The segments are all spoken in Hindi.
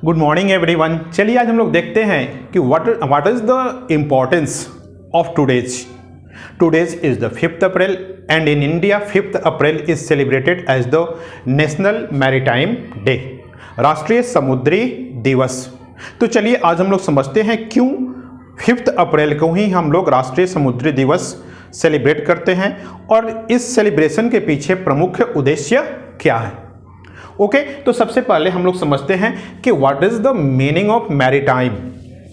Good morning everyone. चलिए आज हम लोग देखते हैं कि what is the importance of today's is the 5th April and in India 5th April is celebrated as the national maritime day, राष्ट्रीय समुद्री दिवस। तो चलिए आज हम लोग समझते हैं क्यों 5th अप्रैल को ही हम लोग राष्ट्रीय समुद्री दिवस सेलिब्रेट करते हैं और इस सेलिब्रेशन के पीछे प्रमुख उद्देश्य क्या है। ओके, तो सबसे पहले हम लोग समझते हैं कि what is the meaning of maritime,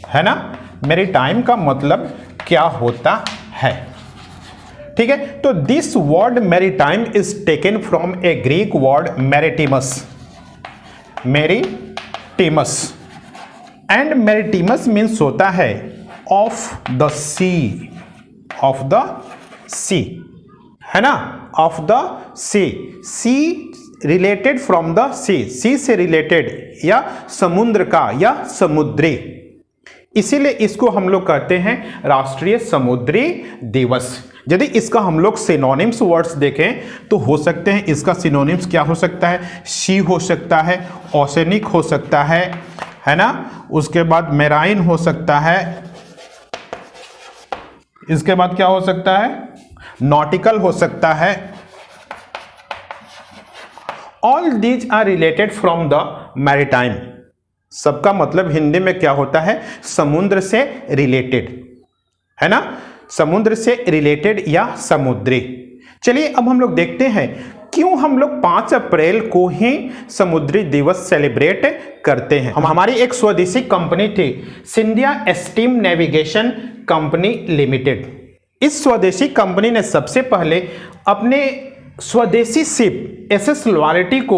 है ना। मैरीटाइम का मतलब क्या होता है, ठीक है। तो this word maritime is taken from a Greek word maritimus and maritimus means होता है ऑफ द सी, है ना, of the sea related from the sea से रिलेटेड या समुद्र का या समुद्री, इसीलिए इसको हम लोग कहते हैं राष्ट्रीय समुद्री दिवस। यदि इसका हम लोग सिनोनिम्स वर्ड्स देखें तो हो सकते हैं, इसका सिनोनिम्स क्या हो सकता है, सी हो सकता है, ओशनिक हो सकता है ना, उसके बाद मेराइन हो सकता है, इसके बाद क्या हो सकता है, नॉटिकल हो सकता है। All these are related from the maritime. सबका मतलब हिंदी में क्या होता है, समुद्र से रिलेटेड, है ना, समुद्र से रिलेटेड या समुद्री। चलिए अब हम लोग देखते हैं क्यों हम लोग 5 अप्रैल को ही समुद्री दिवस सेलिब्रेट करते हैं। हमारी एक स्वदेशी कंपनी थी, Scindia steam navigation company limited. इस स्वदेशी कंपनी ने सबसे पहले अपने स्वदेशी शिप एसएस लॉयल्टी को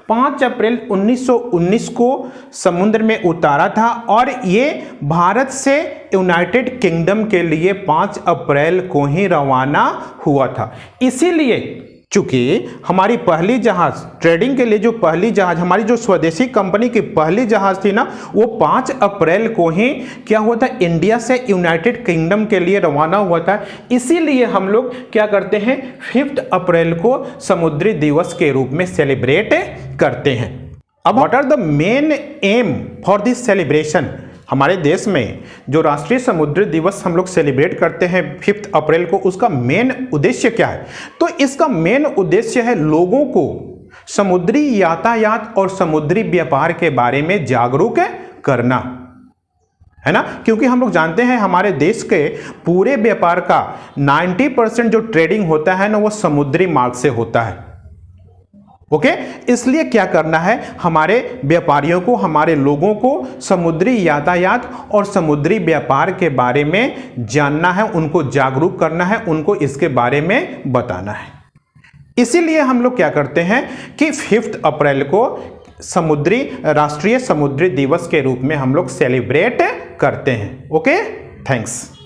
5 अप्रैल 1919 को समुद्र में उतारा था और ये भारत से यूनाइटेड किंगडम के लिए 5 अप्रैल को ही रवाना हुआ था। इसीलिए चूंकि हमारी पहली जहाज ट्रेडिंग के लिए, जो पहली जहाज हमारी जो स्वदेशी कंपनी की पहली जहाज थी ना, वो 5 अप्रैल को ही क्या हुआ था, इंडिया से यूनाइटेड किंगडम के लिए रवाना हुआ था। इसीलिए हम लोग क्या करते हैं, 5th अप्रैल को समुद्री दिवस के रूप में सेलिब्रेट करते हैं। अब what are the main aim for this celebration. हमारे देश में जो राष्ट्रीय समुद्री दिवस हम लोग सेलिब्रेट करते हैं 5th अप्रैल को, उसका मेन उद्देश्य क्या है। तो इसका मेन उद्देश्य है लोगों को समुद्री यातायात और समुद्री व्यापार के बारे में जागरूक करना, है ना, क्योंकि हम लोग जानते हैं हमारे देश के पूरे व्यापार का 90% जो ट्रेडिंग होता है ना, वो समुद्री मार्ग से होता है। ओके, इसलिए क्या करना है, हमारे व्यापारियों को, हमारे लोगों को समुद्री यातायात और समुद्री व्यापार के बारे में जानना है, उनको जागरूक करना है, उनको इसके बारे में बताना है। इसीलिए हम लोग क्या करते हैं कि 5th अप्रैल को राष्ट्रीय समुद्री दिवस के रूप में हम लोग सेलिब्रेट करते हैं। Okay, thanks.